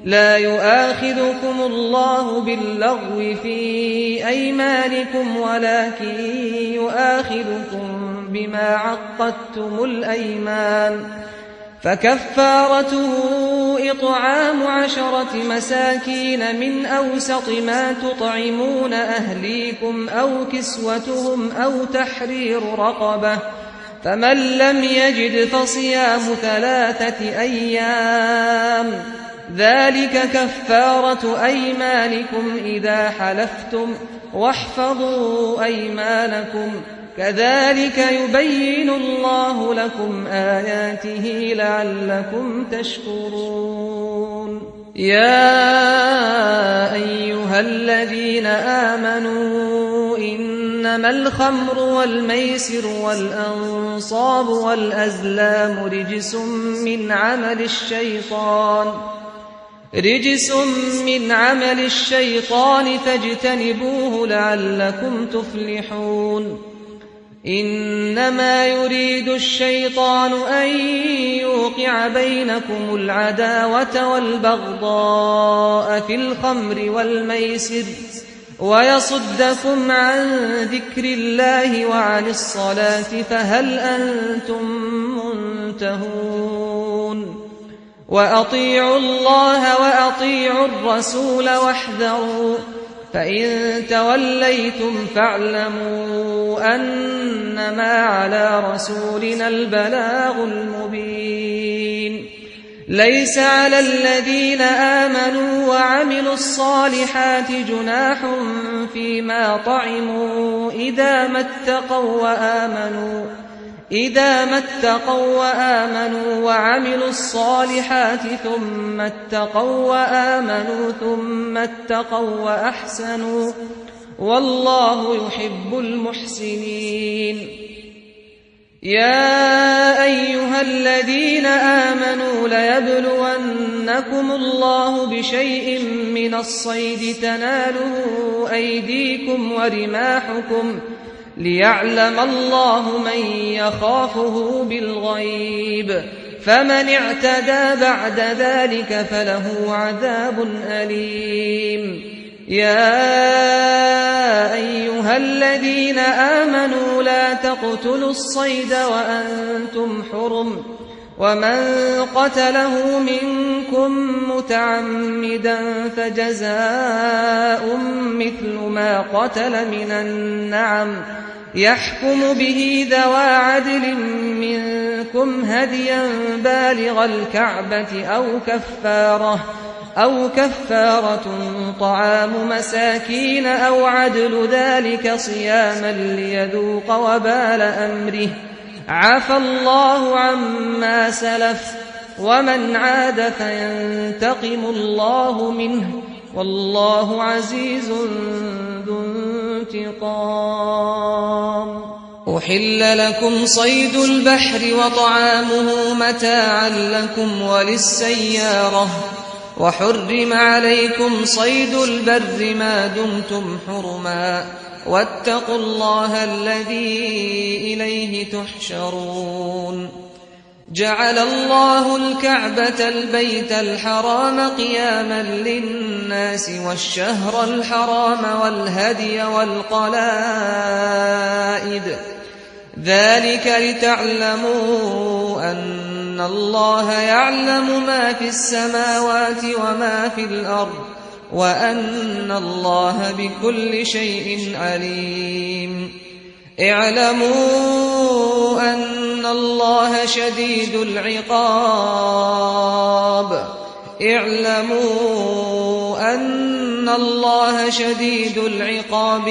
لا يؤاخذكم الله باللغو في أيمانكم ولكن يؤاخذكم بما عقدتم الأيمان، فكفارته إطعام 10 مساكين من أوسط ما تطعمون أهليكم أو كسوتهم أو تحرير رقبة، فمن لم يجد فصيام 3 أيام، ذلك كفارة أيمانكم إذا حلفتم، واحفظوا أيمانكم، كذلك يبين الله لكم آياته لعلكم تشكرون. يا أيها الذين آمنوا إنما الخمر والميسر والأنصاب والأزلام رجس من عمل الشيطان فاجتنبوه لعلكم تفلحون. إنما يريد الشيطان أن يوقع بينكم العداوة والبغضاء في الخمر والميسر ويصدكم عن ذكر الله وعن الصلاة، فهل أنتم منتهون؟ وأطيعوا الله وأطيعوا الرسول واحذروا، فإن توليتم فاعلموا أنما على رسولنا البلاغ المبين. ليس على الذين آمنوا وعملوا الصالحات جناح فيما طعموا إذا ما اتقوا وآمنوا وعملوا الصالحات ثم اتقوا وآمنوا ثم اتقوا وأحسنوا، والله يحب المحسنين. يا أيها الذين آمنوا ليبلونكم الله بشيء من الصيد تناله أيديكم ورماحكم، ليعلم الله من يخافه بالغيب، فمن اعتدى بعد ذلك فله عذاب أليم. يا أيها الذين آمنوا لا تقتلوا الصيد وأنتم حرم، ومن قتله منكم متعمدا فجزاء مثل ما قتل من النعم، يحكم به ذوى عدل منكم هديا بالغ الكعبة أو كفارة طعام مساكين أو عدل ذلك صياما ليذوق وبال أمره، عفى الله عما سلف، ومن عاد فينتقم الله منه، والله عزيز ذو انتقام. أحل لكم صيد البحر وطعامه متاعا لكم وللسيارة، وحرم عليكم صيد البر ما دمتم حرما، واتقوا الله الذي إليه تحشرون. جعل الله الكعبة البيت الحرام قياما للناس والشهر الحرام والهدي والقلائد، ذلك لتعلموا أن الله يعلم ما في السماوات وما في الأرض، وأن الله بكل شيء عليم. اعلموا أن الله شديد العقاب،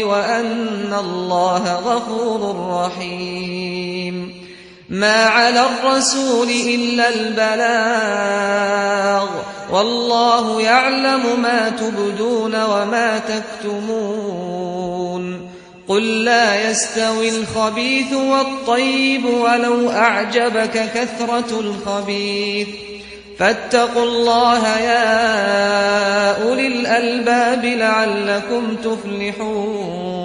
وأن الله غفور رحيم. ما على الرسول إلا البلاغ، والله يعلم ما تبدون وما تكتمون. قل لا يستوي الخبيث والطيب ولو أعجبك كثرة الخبيث، فاتقوا الله يا أولي الألباب لعلكم تفلحون.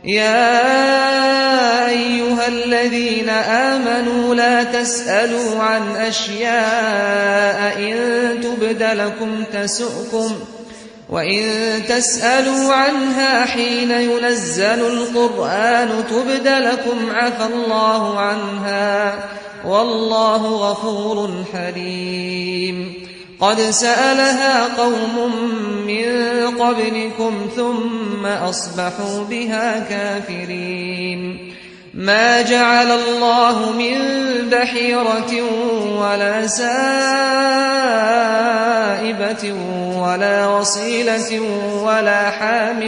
يا أيها الذين الذين آمنوا لا تسألوا عن أشياء إن تبد لكم تسؤكم وإن تسألوا عنها حين ينزل القرآن تبد لكم عفى الله عنها والله غفور حليم. قد سألها قوم من قبلكم ثم أصبحوا بها كافرين. ما جعل الله من بحيرة ولا سائبة ولا وصيلة ولا حام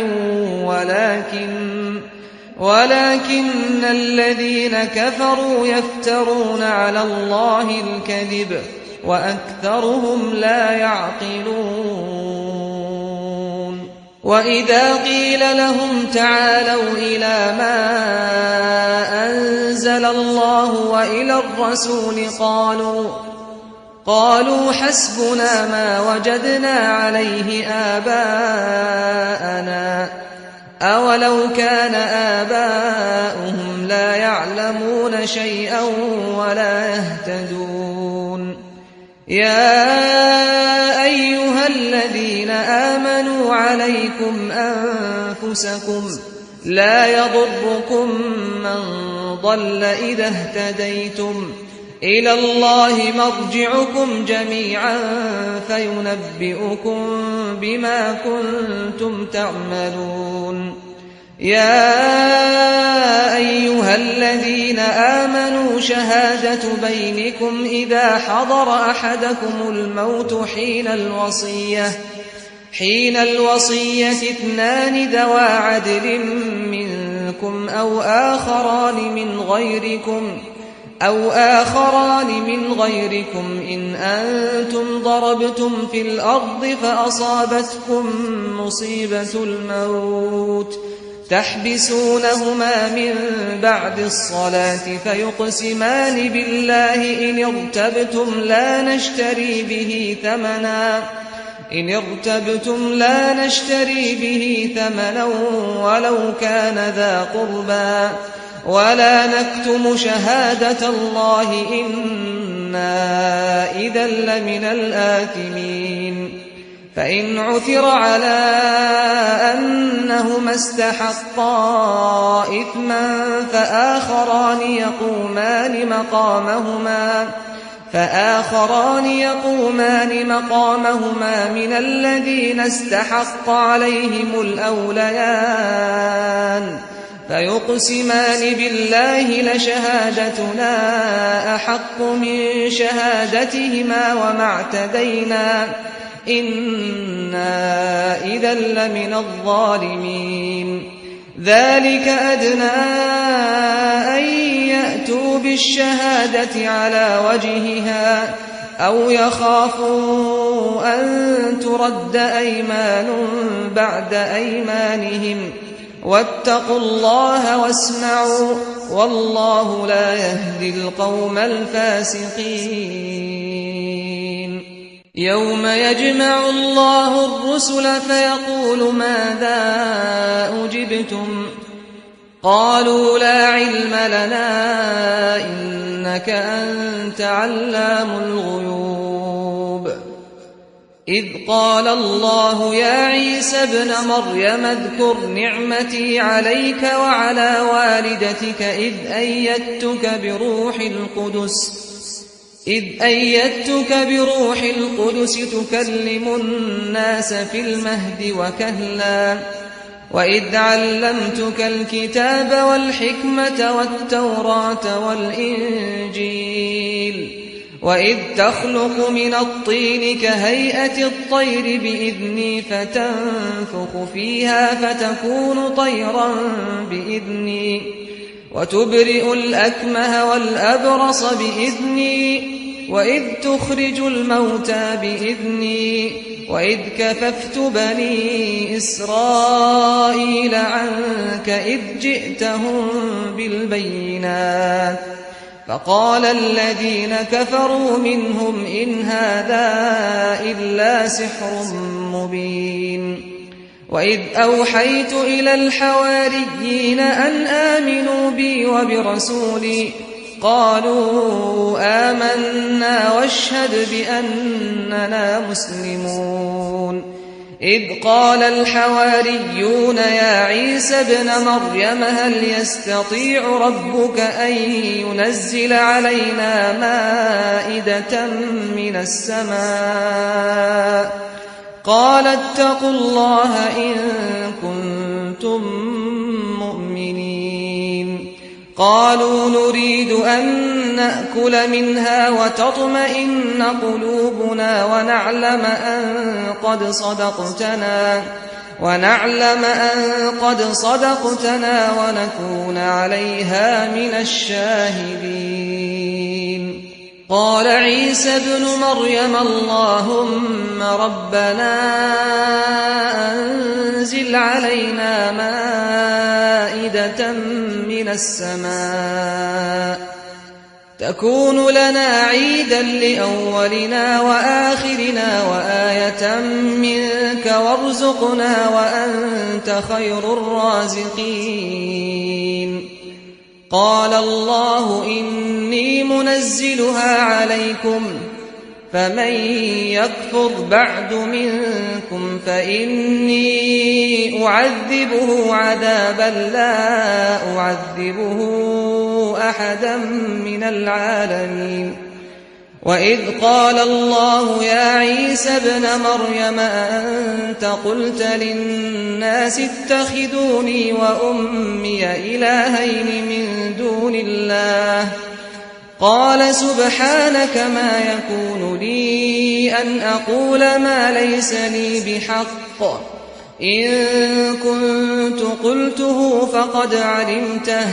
ولكن الذين كفروا يفترون على الله الكذب وأكثرهم لا يعقلون. وإذا قيل لهم تعالوا إلى ما أنزل الله وإلى الرسول قالوا حسبنا ما وجدنا عليه آباءنا أولو كان آباؤهم لا يعلمون شيئا ولا يهتدون. يا أيها الذين آمنوا عليكم أنفسكم لا يضركم من ضل إذا اهتديتم إلى الله مرجعكم جميعا فينبئكم بما كنتم تعملون. يا أيها الذين آمنوا شهادة بينكم إذا حضر أحدكم الموت حين الوصية 2 ذوى عدل منكم أو آخران من غيركم إن أنتم ضربتم في الأرض فأصابتكم مصيبة الموت تحبسونهما من بعد الصلاة فيقسمان بالله إن ارتبتم لا نشتري به ثمنا ولو كان ذا قربى ولا نكتم شهادة الله إنا إذا لمن الآثمين. فإن عثر على أنهما استحقا إثما فآخران يقومان مقامهما من الذين استحق عليهم الأوليان فيقسمان بالله لشهادتنا أحق من شهادتهما وما اعتدينا إنا إذا لمن الظالمين. ذلك أدنى أن يأتوا بالشهادة على وجهها أو يخافوا أن ترد أيمان بعد أيمانهم واتقوا الله واسمعوا والله لا يهدي القوم الفاسقين. يوم يجمع الله الرسل فيقول ماذا أجبتم قالوا لا علم لنا إنك أنت علام الغيوب. إذ قال الله يا عيسى ابن مريم اذكر نعمتي عليك وعلى والدتك إذ أيدتك بروح القدس تكلم الناس في المهد وكهلا وإذ علمتك الكتاب والحكمة والتوراة والإنجيل وإذ تخلق من الطين كهيئة الطير بإذني فتنفخ فيها فتكون طيرا بإذني وتبرئ الأكمه والأبرص بإذني وإذ تخرج الموتى بإذني وإذ كففت بني إسرائيل عنك إذ جئتهم بالبينات فقال الذين كفروا منهم إن هذا إلا سحر مبين. وإذ أوحيت إلى الحواريين أن آمنوا بي وبرسولي قالوا آمنا واشهد بأننا مسلمون إذ قال الحواريون يا عيسى ابن مريم هل يستطيع ربك أن ينزل علينا مائدة من السماء قال اتقوا الله إن كنتم مؤمنين قالوا نريد أن نأكل منها وتطمئن قلوبنا ونعلم أن قد صدقتنا ونكون عليها من الشاهدين قال عيسى ابن مريم اللهم ربنا أنزل علينا مائدة من السماء تكون لنا عيدا لأولنا وآخرنا وآية منك وارزقنا وأنت خير الرازقين قال الله إني منزلها عليكم فمن يكفر بعد منكم فإني أعذبه عذابا لا أعذبه أحدا من العالمين وإذ قال الله يا عيسى ابن مريم أأنت قلت للناس اتخذوني وأمي إلهين من دون الله قال سبحانك ما يكون لي أن أقول ما ليس لي بحق إن كنت قلته فقد علمته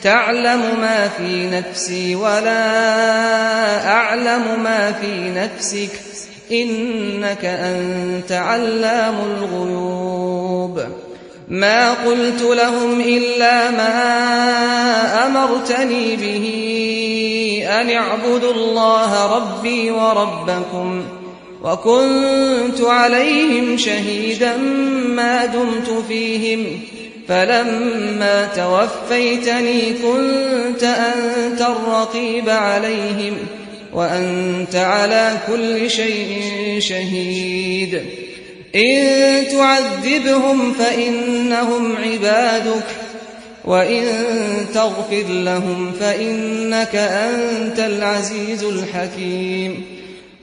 تعلم ما في نفسي ولا أعلم ما في نفسك إنك أنت علام الغيوب ما قلت لهم إلا ما أمرتني به أن اعبدوا الله ربي وربكم وكنت عليهم شهيدا ما دمت فيهم فلما توفيتني كنت أنت الرقيب عليهم وأنت على كل شيء شهيد إن تعذبهم فإنهم عبادك وإن تغفر لهم فإنك أنت العزيز الحكيم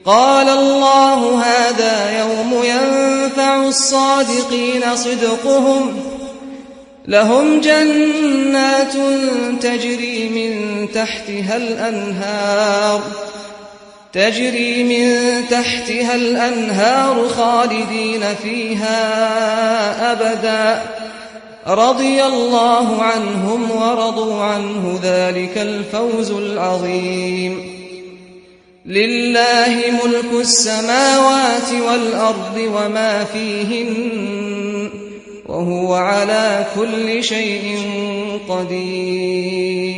قال الله هذا يوم ينفع الصادقين صدقهم لهم جنات تجري من تحتها الأنهار خالدين فيها أبدا رضي الله عنهم ورضوا عنه ذلك الفوز العظيم لله ملك السماوات والأرض وما فيهن وهو على كل شيء قدير